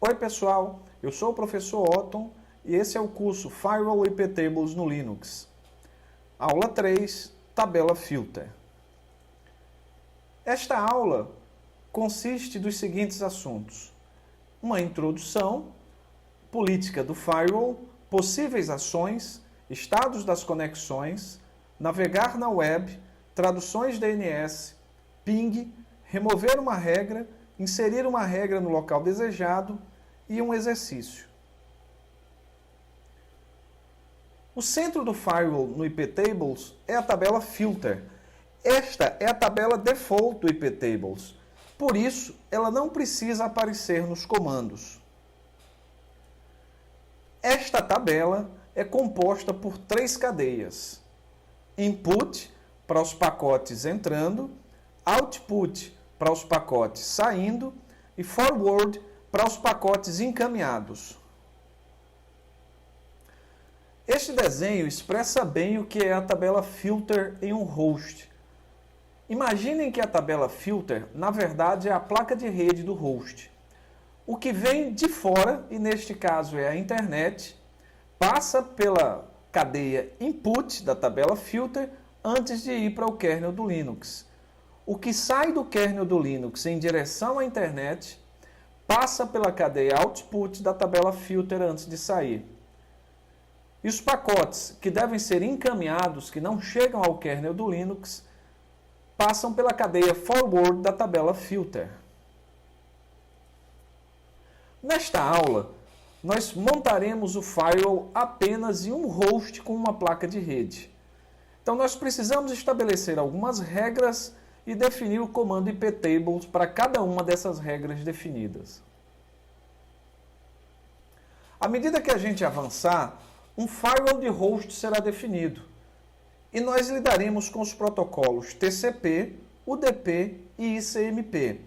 Oi pessoal, eu sou o professor Otton e esse é o curso Firewall IP Tables no Linux. Aula 3, Tabela Filter. Esta aula consiste dos seguintes assuntos: uma introdução, política do firewall, possíveis ações, estados das conexões, navegar na web, traduções DNS, ping, remover uma regra, inserir uma regra no local desejado e um exercício. O centro do firewall no IP Tables é a tabela Filter. Esta é a tabela default do IP Tables. Por isso, ela não precisa aparecer nos comandos. Esta tabela é composta por 3 cadeias: input para os pacotes entrando, output para os pacotes saindo e forward para os pacotes encaminhados. Este desenho expressa bem o que é a tabela Filter em um host. Imaginem que a tabela Filter, na verdade, é a placa de rede do host. O que vem de fora, e neste caso é a internet, passa pela cadeia input da tabela Filter antes de ir para o kernel do Linux. O que sai do kernel do Linux em direção à internet passa pela cadeia output da tabela Filter antes de sair. E os pacotes que devem ser encaminhados, que não chegam ao kernel do Linux, passam pela cadeia forward da tabela Filter. Nesta aula, nós montaremos o firewall apenas em um host com uma placa de rede. Então nós precisamos estabelecer algumas regras e definir o comando IP Tables para cada uma dessas regras definidas. À medida que a gente avançar, um firewall de host será definido e nós lidaremos com os protocolos TCP, UDP e ICMP,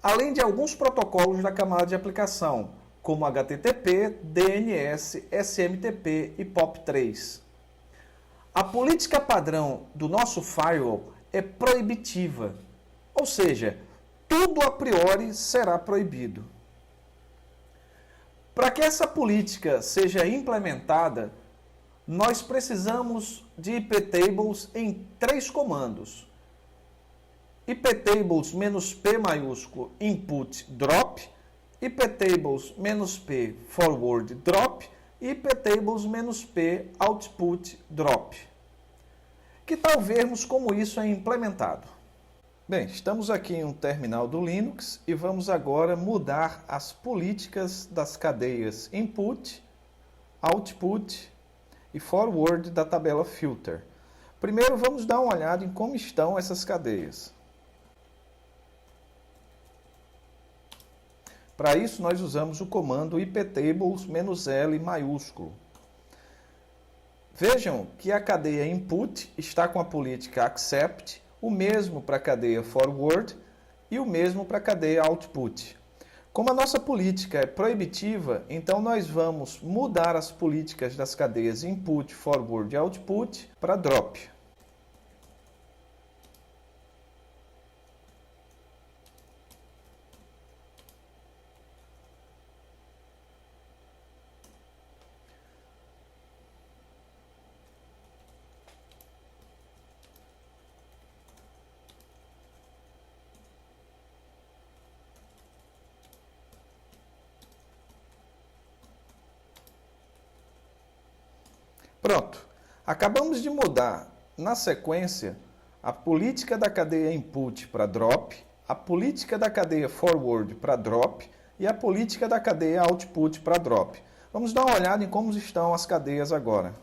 além de alguns protocolos da camada de aplicação, como HTTP, DNS, SMTP e POP3. A política padrão do nosso firewall é proibitiva, ou seja, tudo a priori será proibido. Para que essa política seja implementada, nós precisamos de IP Tables em 3 comandos. IP Tables "-p maiúsculo input drop, IP Tables "-p forward drop e IP Tables "-p output drop. Que tal vermos como isso é implementado? Bem, estamos aqui em um terminal do Linux e vamos agora mudar as políticas das cadeias input, output e forward da tabela Filter. Primeiro vamos dar uma olhada em como estão essas cadeias. Para isso nós usamos o comando iptables "-l maiúsculo. Vejam que a cadeia input está com a política accept, o mesmo para a cadeia forward e o mesmo para a cadeia output. Como a nossa política é proibitiva, então nós vamos mudar as políticas das cadeias input, forward e output para drop. Pronto, acabamos de mudar na sequência a política da cadeia input para drop, a política da cadeia forward para drop e a política da cadeia output para drop. Vamos dar uma olhada em como estão as cadeias agora.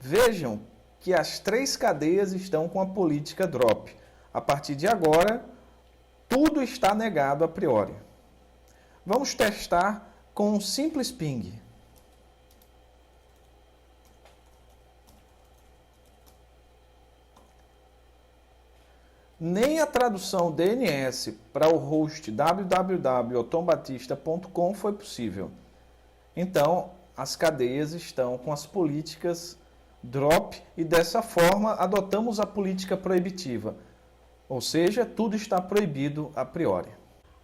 Vejam que as 3 cadeias estão com a política drop. A partir de agora, tudo está negado a priori. Vamos testar com um simples ping. Nem a tradução DNS para o host www.otombatista.com foi possível. Então, as cadeias estão com as políticas drop e dessa forma adotamos a política proibitiva. ou seja, tudo está proibido a priori.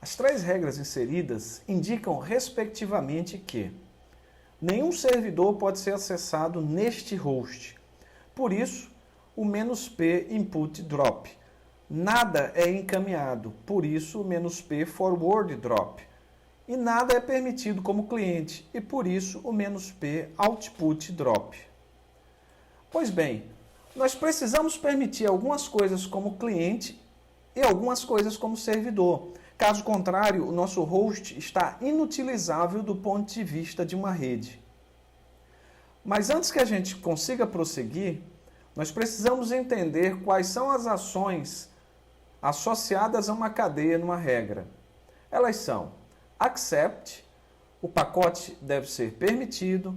As três regras inseridas indicam, respectivamente, que nenhum servidor pode ser acessado neste host. Por isso, o "-p input drop. Nada é encaminhado, por isso o "-p forward drop. E nada é permitido como cliente, e por isso o "-p output drop. Pois bem, nós precisamos permitir algumas coisas como cliente e algumas coisas como servidor. Caso contrário, o nosso host está inutilizável do ponto de vista de uma rede. Mas antes que a gente consiga prosseguir, nós precisamos entender quais são as ações associadas a uma cadeia numa regra. Elas são accept, o pacote deve ser permitido;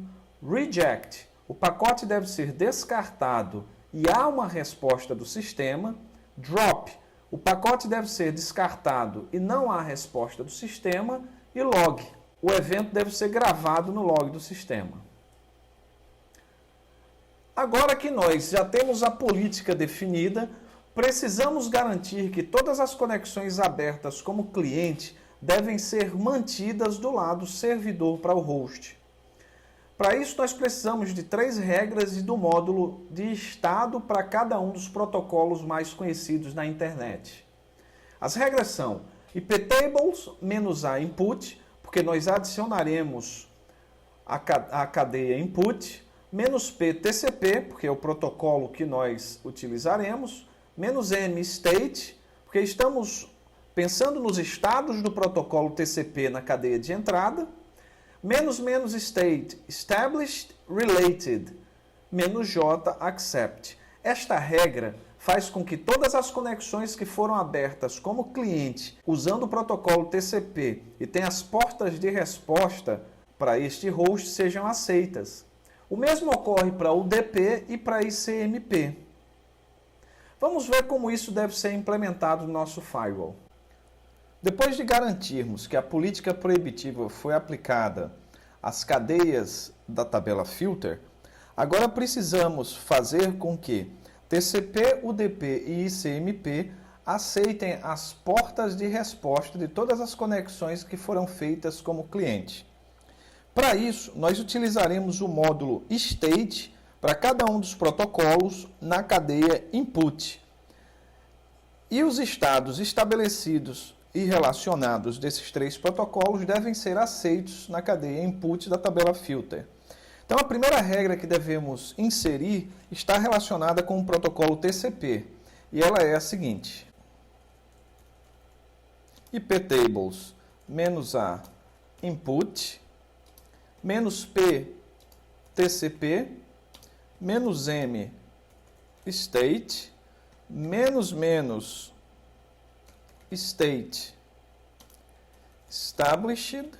reject, o pacote deve ser descartado e há uma resposta do sistema; drop, o pacote deve ser descartado e não há resposta do sistema; e log, o evento deve ser gravado no log do sistema. Agora que nós já temos a política definida, precisamos garantir que todas as conexões abertas como cliente devem ser mantidas do lado servidor para o host. Para isso, nós precisamos de três regras e do módulo de estado para cada um dos protocolos mais conhecidos na internet. As regras são iptables -a input, porque nós adicionaremos a cadeia input; -p TCP, porque é o protocolo que nós utilizaremos; -m state, porque estamos pensando nos estados do protocolo TCP na cadeia de entrada; -state established related; -j accept. Esta regra faz com que todas as conexões que foram abertas como cliente usando o protocolo TCP e tem as portas de resposta para este host sejam aceitas. O mesmo ocorre para UDP e para ICMP. Vamos ver como isso deve ser implementado no nosso firewall. Depois de garantirmos que a política proibitiva foi aplicada às cadeias da tabela filter, agora precisamos fazer com que TCP, UDP e ICMP aceitem as portas de resposta de todas as conexões que foram feitas como cliente. Para isso, nós utilizaremos o módulo state para cada um dos protocolos na cadeia input. E os estados estabelecidos e relacionados desses três protocolos devem ser aceitos na cadeia input da tabela filter. Então, a primeira regra que devemos inserir está relacionada com o protocolo TCP, e ela é a seguinte: iptables -a input, -p TCP, -m state, -, state established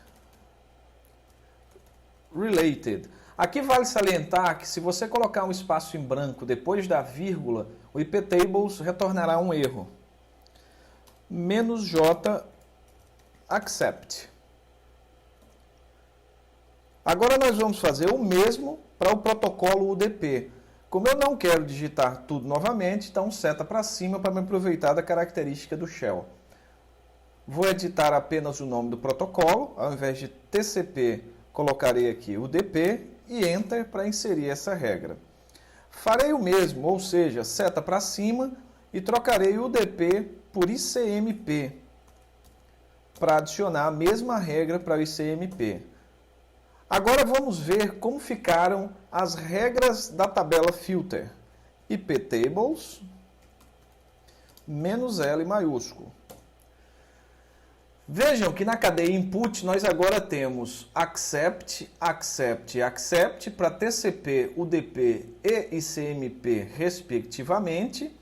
related. Aqui vale salientar que se você colocar um espaço em branco depois da vírgula, o iptables retornará um erro. -j accept. Agora nós vamos fazer o mesmo para o protocolo UDP. Como eu não quero digitar tudo novamente, então seta para cima para me aproveitar da característica do shell. Vou editar apenas o nome do protocolo, ao invés de TCP, colocarei aqui UDP e Enter para inserir essa regra. Farei o mesmo, ou seja, seta para cima e trocarei UDP por ICMP para adicionar a mesma regra para o ICMP. Agora vamos ver como ficaram as regras da tabela filter. iptables -L maiúsculo. Vejam que na cadeia input nós agora temos accept, accept e accept para TCP, UDP e ICMP respectivamente,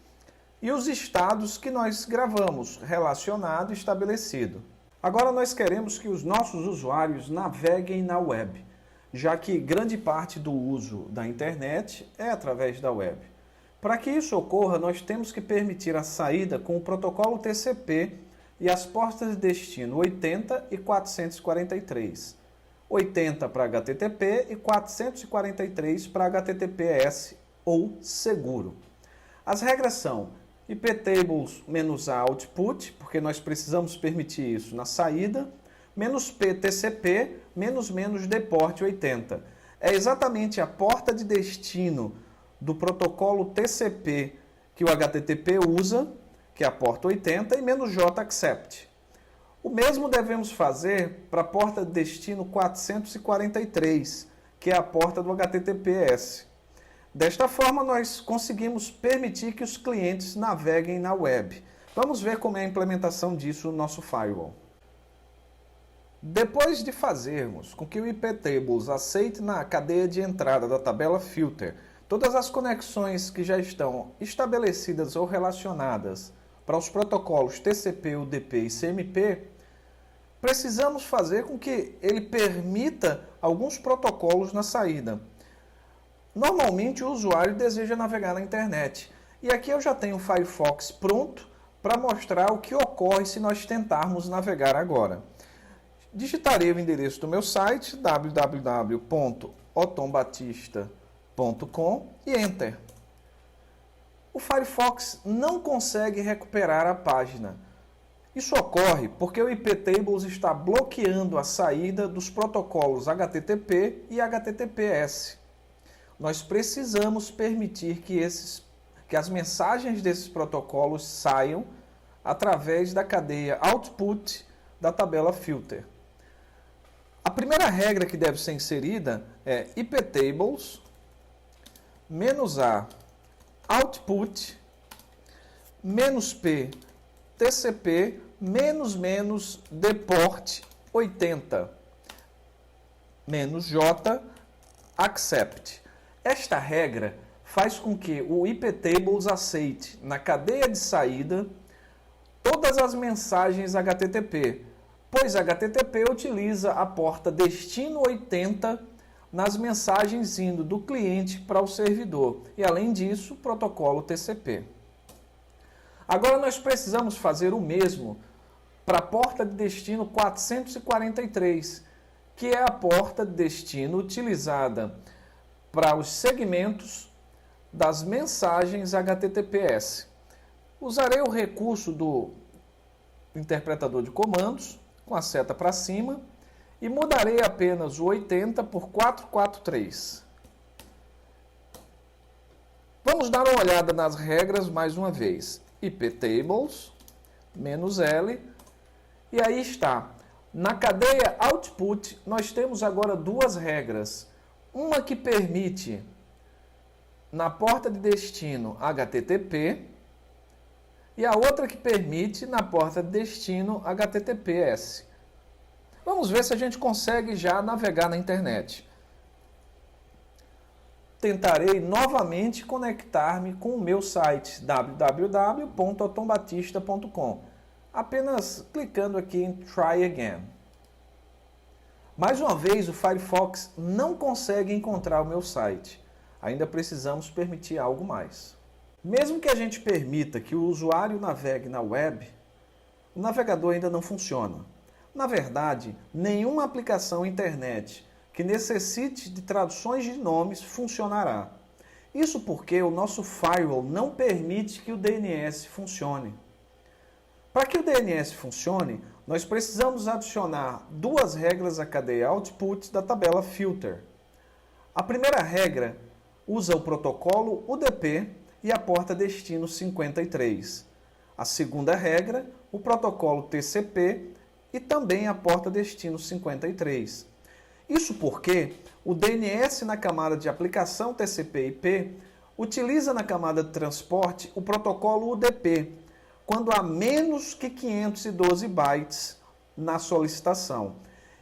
e os estados que nós gravamos, relacionado e estabelecido. Agora nós queremos que os nossos usuários naveguem na web, já que grande parte do uso da internet é através da web. Para que isso ocorra, nós temos que permitir a saída com o protocolo TCP e as portas de destino 80 e 443. 80 para HTTP e 443 para HTTPS ou seguro. As regras são iptables-a output, porque nós precisamos permitir isso na saída, -p TCP, -- deport 80. É exatamente a porta de destino do protocolo TCP que o HTTP usa, que é a porta 80, e -j accept. O mesmo devemos fazer para a porta de destino 443, que é a porta do HTTPS. Desta forma, nós conseguimos permitir que os clientes naveguem na web. Vamos ver como é a implementação disso no nosso firewall. Depois de fazermos com que o iptables aceite na cadeia de entrada da tabela filter todas as conexões que já estão estabelecidas ou relacionadas para os protocolos TCP, UDP e CMP, precisamos fazer com que ele permita alguns protocolos na saída. Normalmente o usuário deseja navegar na internet. E aqui eu já tenho o Firefox pronto para mostrar o que ocorre se nós tentarmos navegar agora. Digitarei o endereço do meu site, www.otombatista.com, e Enter. O Firefox não consegue recuperar a página. Isso ocorre porque o iptables está bloqueando a saída dos protocolos HTTP e HTTPS. Nós precisamos permitir que as mensagens desses protocolos saiam através da cadeia output da tabela filter. A primeira regra que deve ser inserida é iptables -a output -p TCP -- deport 80 -j accept. Esta regra faz com que o iptables aceite na cadeia de saída todas as mensagens HTTP, pois HTTP utiliza a porta destino 80 nas mensagens indo do cliente para o servidor e, além disso, o protocolo TCP. Agora nós precisamos fazer o mesmo para a porta de destino 443, que é a porta de destino utilizada para os segmentos das mensagens HTTPS. Usarei o recurso do interpretador de comandos, com a seta para cima, e mudarei apenas o 80 por 443. Vamos dar uma olhada nas regras mais uma vez. iptables -l, e aí está. Na cadeia output, nós temos agora duas regras. Uma que permite, na porta de destino HTTP, e a outra que permite na porta de destino HTTPS. Vamos ver se a gente consegue já navegar na internet. Tentarei novamente conectar-me com o meu site www.otombatista.com, apenas clicando aqui em Try Again. Mais uma vez, o Firefox não consegue encontrar o meu site. Ainda precisamos permitir algo mais. Mesmo que a gente permita que o usuário navegue na web, o navegador ainda não funciona. Na verdade, nenhuma aplicação internet que necessite de traduções de nomes funcionará. Isso porque o nosso firewall não permite que o DNS funcione. Para que o DNS funcione, nós precisamos adicionar duas regras à cadeia output da tabela filter. A primeira regra usa o protocolo UDP e a porta destino 53. A segunda regra, o protocolo TCP e também a porta destino 53. Isso porque o DNS na camada de aplicação TCP/IP utiliza na camada de transporte o protocolo UDP, quando há menos que 512 bytes na solicitação.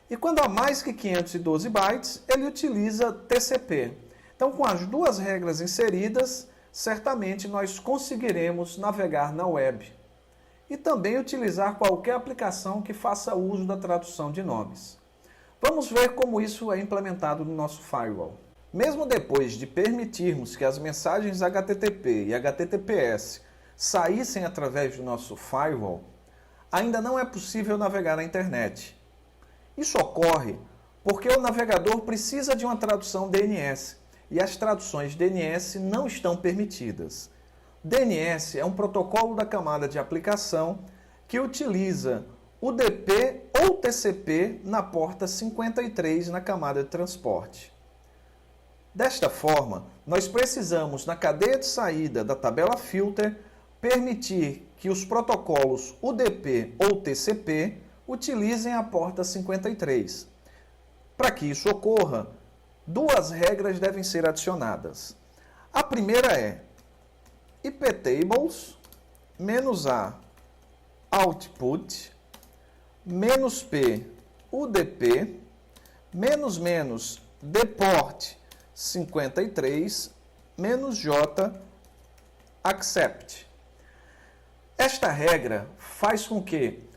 E quando há mais que 512 bytes, ele utiliza TCP. Então, com as duas regras inseridas, certamente nós conseguiremos navegar na web. E também utilizar qualquer aplicação que faça uso da tradução de nomes. Vamos ver como isso é implementado no nosso firewall. Mesmo depois de permitirmos que as mensagens HTTP e HTTPS saíssem através do nosso firewall, ainda não é possível navegar na internet. Isso ocorre porque o navegador precisa de uma tradução DNS e as traduções DNS não estão permitidas. DNS é um protocolo da camada de aplicação que utiliza UDP ou TCP na porta 53 na camada de transporte. Desta forma, nós precisamos, na cadeia de saída da tabela filter, permitir que os protocolos UDP ou TCP utilizem a porta 53. Para que isso ocorra, duas regras devem ser adicionadas. A primeira é iptables -a output -p UDP -deport 53 -j accept. Esta regra faz com que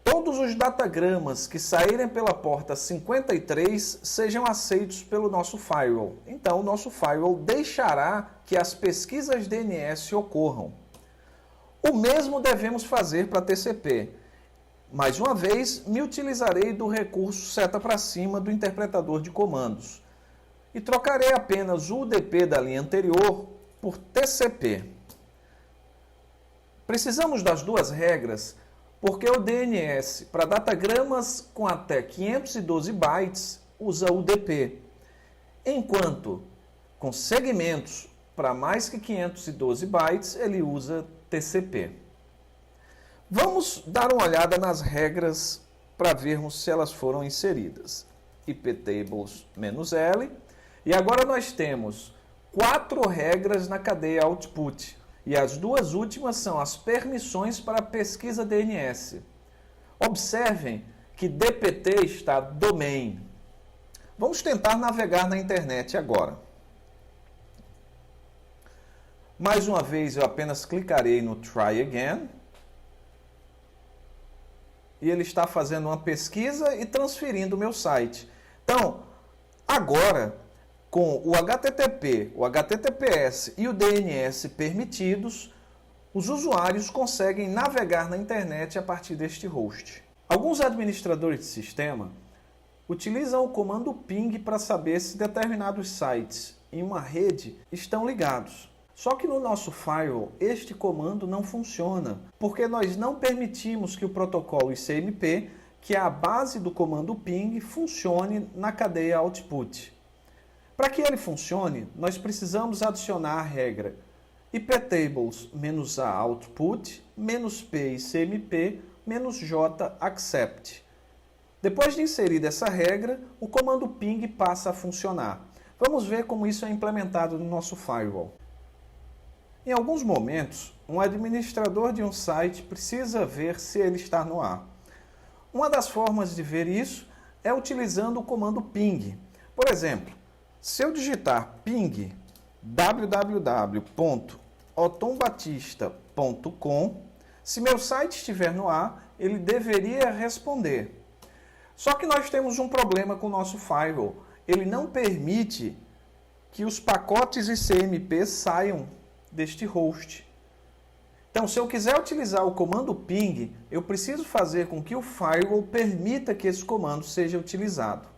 todos os datagramas que saírem pela porta 53 sejam aceitos pelo nosso firewall. Então, o nosso firewall deixará que as pesquisas DNS ocorram. O mesmo devemos fazer para TCP. Mais uma vez, me utilizarei do recurso seta para cima do interpretador de comandos e trocarei apenas o UDP da linha anterior por TCP. Precisamos das duas regras porque o DNS, para datagramas com até 512 bytes, usa UDP, enquanto com segmentos para mais que 512 bytes, ele usa TCP. Vamos dar uma olhada nas regras para vermos se elas foram inseridas. iptables -l, e agora nós temos 4 regras na cadeia output. E as duas últimas são as permissões para a pesquisa DNS. Observem que DPT está domain. Vamos tentar navegar na internet agora. Mais uma vez, eu apenas clicarei no Try Again. E ele está fazendo uma pesquisa e transferindo o meu site. Então, agora, com o HTTP, o HTTPS e o DNS permitidos, os usuários conseguem navegar na internet a partir deste host. Alguns administradores de sistema utilizam o comando ping para saber se determinados sites em uma rede estão ligados. Só que no nosso firewall, este comando não funciona, porque nós não permitimos que o protocolo ICMP, que é a base do comando ping, funcione na cadeia output. Para que ele funcione, nós precisamos adicionar a regra iptables -a output -p ICMP -j accept. Depois de inserida essa regra, o comando ping passa a funcionar. Vamos ver como isso é implementado no nosso firewall. Em alguns momentos, um administrador de um site precisa ver se ele está no ar. Uma das formas de ver isso é utilizando o comando ping. Por exemplo, se eu digitar ping www.otombatista.com, se meu site estiver no ar, ele deveria responder. Só que nós temos um problema com o nosso firewall. Ele não permite que os pacotes ICMP saiam deste host. Então, se eu quiser utilizar o comando ping, eu preciso fazer com que o firewall permita que esse comando seja utilizado.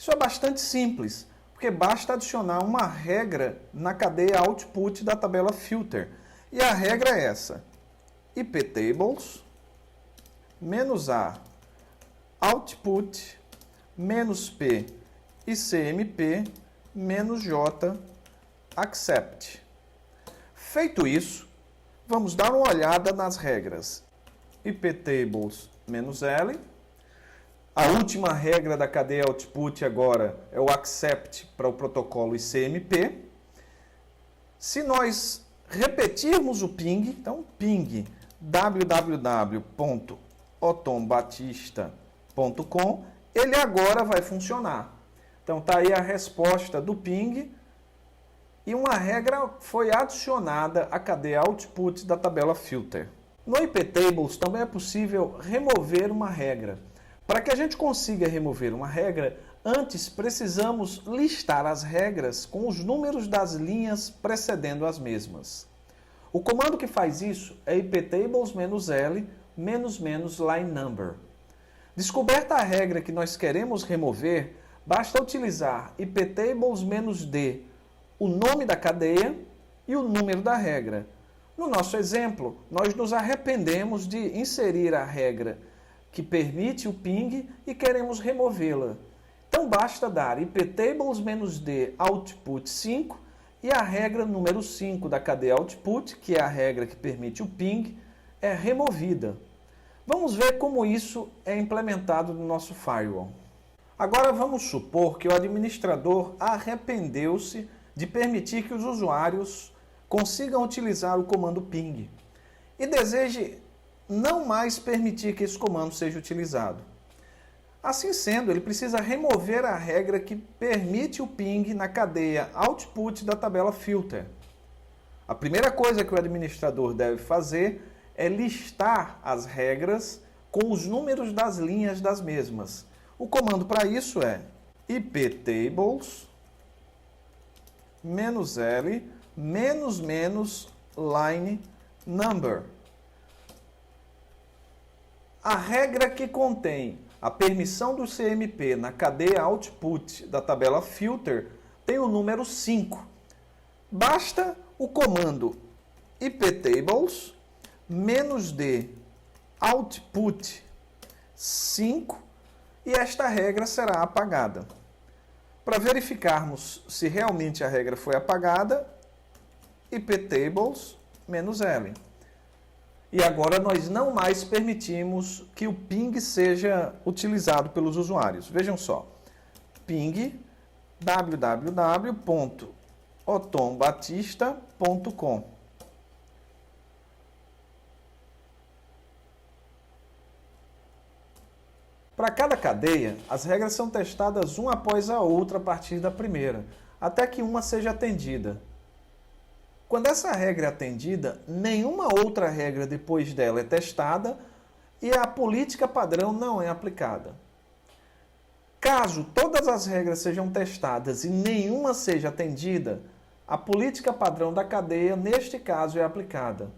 Isso é bastante simples, porque basta adicionar uma regra na cadeia output da tabela filter. E a regra é essa: iptables -a output -p ICMP -j accept. Feito isso, vamos dar uma olhada nas regras. iptables -l. A última regra da cadeia output agora é o accept para o protocolo ICMP. Se nós repetirmos o ping, então ping www.otombatista.com, ele agora vai funcionar. Então está aí a resposta do ping e uma regra foi adicionada à cadeia output da tabela filter. No iptables também é possível remover uma regra. Para que a gente consiga remover uma regra, antes precisamos listar as regras com os números das linhas precedendo as mesmas. O comando que faz isso é iptables -l --line number. Descoberta a regra que nós queremos remover, basta utilizar iptables -d, o nome da cadeia, e o número da regra. No nosso exemplo, nós nos arrependemos de inserir a regra que permite o ping e queremos removê-la. Então basta dar iptables-d output 5 e a regra número 5 da cadeia output, que é a regra que permite o ping, é removida. Vamos ver como isso é implementado no nosso firewall. Agora vamos supor que o administrador arrependeu-se de permitir que os usuários consigam utilizar o comando ping e deseje não mais permitir que esse comando seja utilizado. Assim sendo, ele precisa remover a regra que permite o ping na cadeia output da tabela filter. A primeira coisa que o administrador deve fazer é listar as regras com os números das linhas das mesmas. O comando para isso é iptables -l line number. A regra que contém a permissão do CMP na cadeia output da tabela filter tem o número 5. Basta o comando iptables -d output 5 e esta regra será apagada. Para verificarmos se realmente a regra foi apagada, iptables -l. E agora nós não mais permitimos que o ping seja utilizado pelos usuários. Vejam só, ping www.otombatista.com. Para cada cadeia, as regras são testadas uma após a outra a partir da primeira, até que uma seja atendida. Quando essa regra é atendida, nenhuma outra regra depois dela é testada e a política padrão não é aplicada. Caso todas as regras sejam testadas e nenhuma seja atendida, a política padrão da cadeia, neste caso, é aplicada.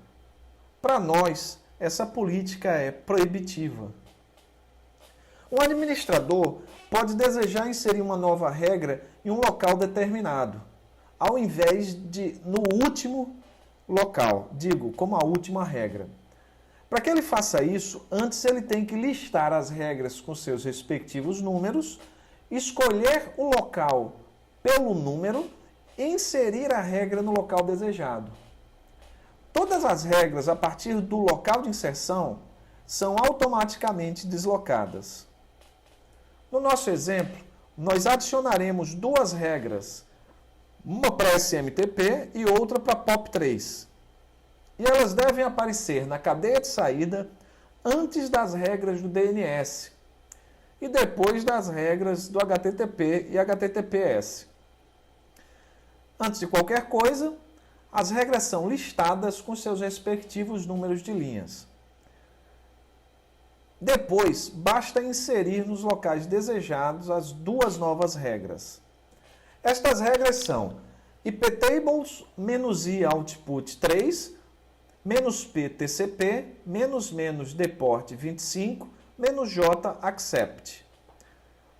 Para nós, essa política é proibitiva. Um administrador pode desejar inserir uma nova regra em um local determinado, ao invés de no último local, como a última regra. Para que ele faça isso, antes ele tem que listar as regras com seus respectivos números, escolher o local pelo número e inserir a regra no local desejado. Todas as regras a partir do local de inserção são automaticamente deslocadas. No nosso exemplo, nós adicionaremos duas regras, uma para SMTP e outra para POP3. E elas devem aparecer na cadeia de saída antes das regras do DNS e depois das regras do HTTP e HTTPS. Antes de qualquer coisa, as regras são listadas com seus respectivos números de linhas. Depois, basta inserir nos locais desejados as duas novas regras. Estas regras são iptables -i output 3, -p tcp, -deport 25, -j accept.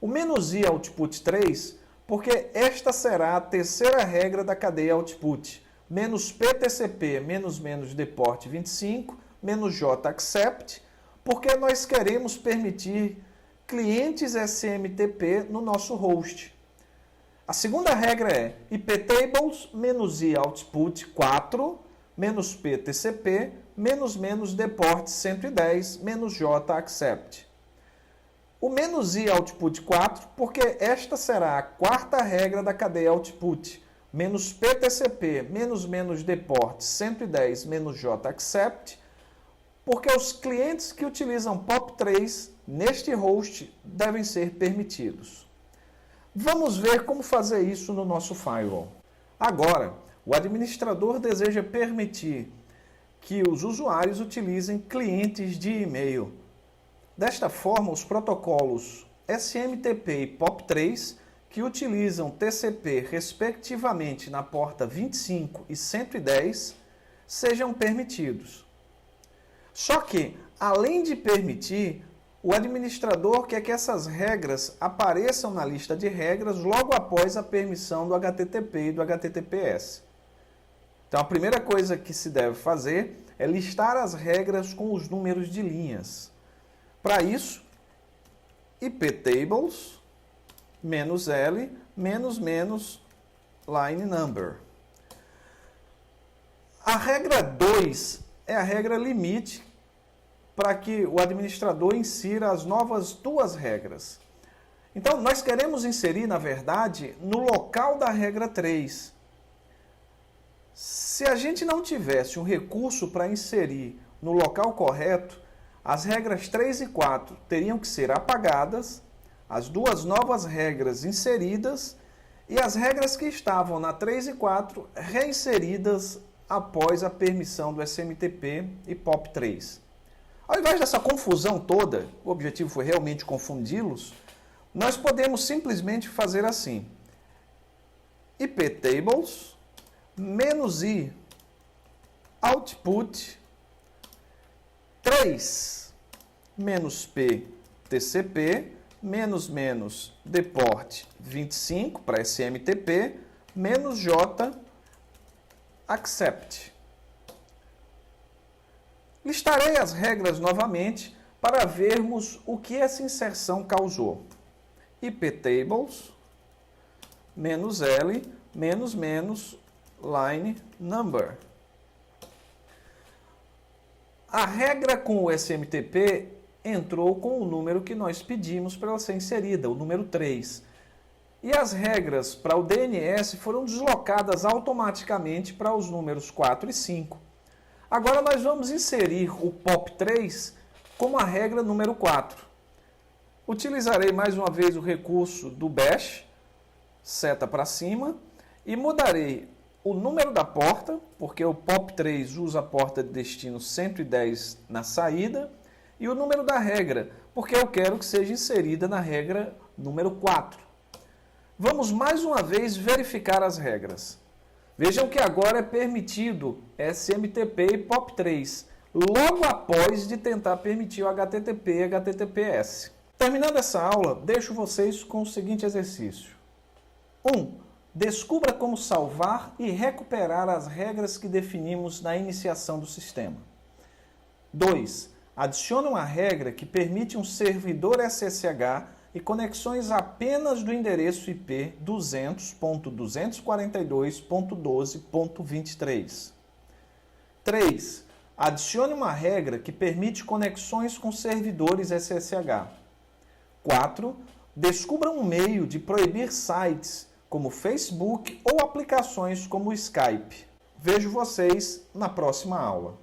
O -i output 3, porque esta será a terceira regra da cadeia output, -p tcp, -deport 25, -j accept, porque nós queremos permitir clientes SMTP no nosso host. A segunda regra é iptables -i output 4, -p tcp, -deport 110, -j accept. O -i output 4, porque esta será a quarta regra da cadeia output, -p tcp, -deport 110, -j accept, porque os clientes que utilizam POP3 neste host devem ser permitidos. Vamos ver como fazer isso no nosso firewall. Agora, o administrador deseja permitir que os usuários utilizem clientes de e-mail. Desta forma, os protocolos SMTP e POP3, que utilizam TCP respectivamente na porta 25 e 110, sejam permitidos. Só que, além de permitir, o administrador quer que essas regras apareçam na lista de regras logo após a permissão do HTTP e do HTTPS. Então, a primeira coisa que se deve fazer é listar as regras com os números de linhas. Para isso, iptables -L line number. A regra 2 é a regra limite para que o administrador insira as novas duas regras. Então, nós queremos inserir, na verdade, no local da regra 3. Se a gente não tivesse um recurso para inserir no local correto, as regras 3 e 4 teriam que ser apagadas, as duas novas regras inseridas e as regras que estavam na 3 e 4 reinseridas após a permissão do SMTP e POP3. Ao invés dessa confusão toda, o objetivo foi realmente confundi-los, nós podemos simplesmente fazer assim: iptables -i output 3 -p tcp -deport 25 para SMTP -j accept. Listarei as regras novamente para vermos o que essa inserção causou. iptables -L line number. A regra com o SMTP entrou com o número que nós pedimos para ela ser inserida, o número 3. E as regras para o DNS foram deslocadas automaticamente para os números 4 e 5. Agora nós vamos inserir o POP3 como a regra número 4. Utilizarei mais uma vez o recurso do bash, seta para cima, e mudarei o número da porta, porque o POP3 usa a porta de destino 110 na saída, e o número da regra, porque eu quero que seja inserida na regra número 4. Vamos mais uma vez verificar as regras. Vejam que agora é permitido SMTP e POP3, logo após de tentar permitir o HTTP e HTTPS. Terminando essa aula, deixo vocês com o seguinte exercício. 1. Descubra como salvar e recuperar as regras que definimos na iniciação do sistema. 2. Adicione uma regra que permite um servidor SSH e conexões apenas do endereço IP 200.242.12.23. 3. Adicione uma regra que permite conexões com servidores SSH. 4. Descubra um meio de proibir sites como Facebook ou aplicações como o Skype. Vejo vocês na próxima aula.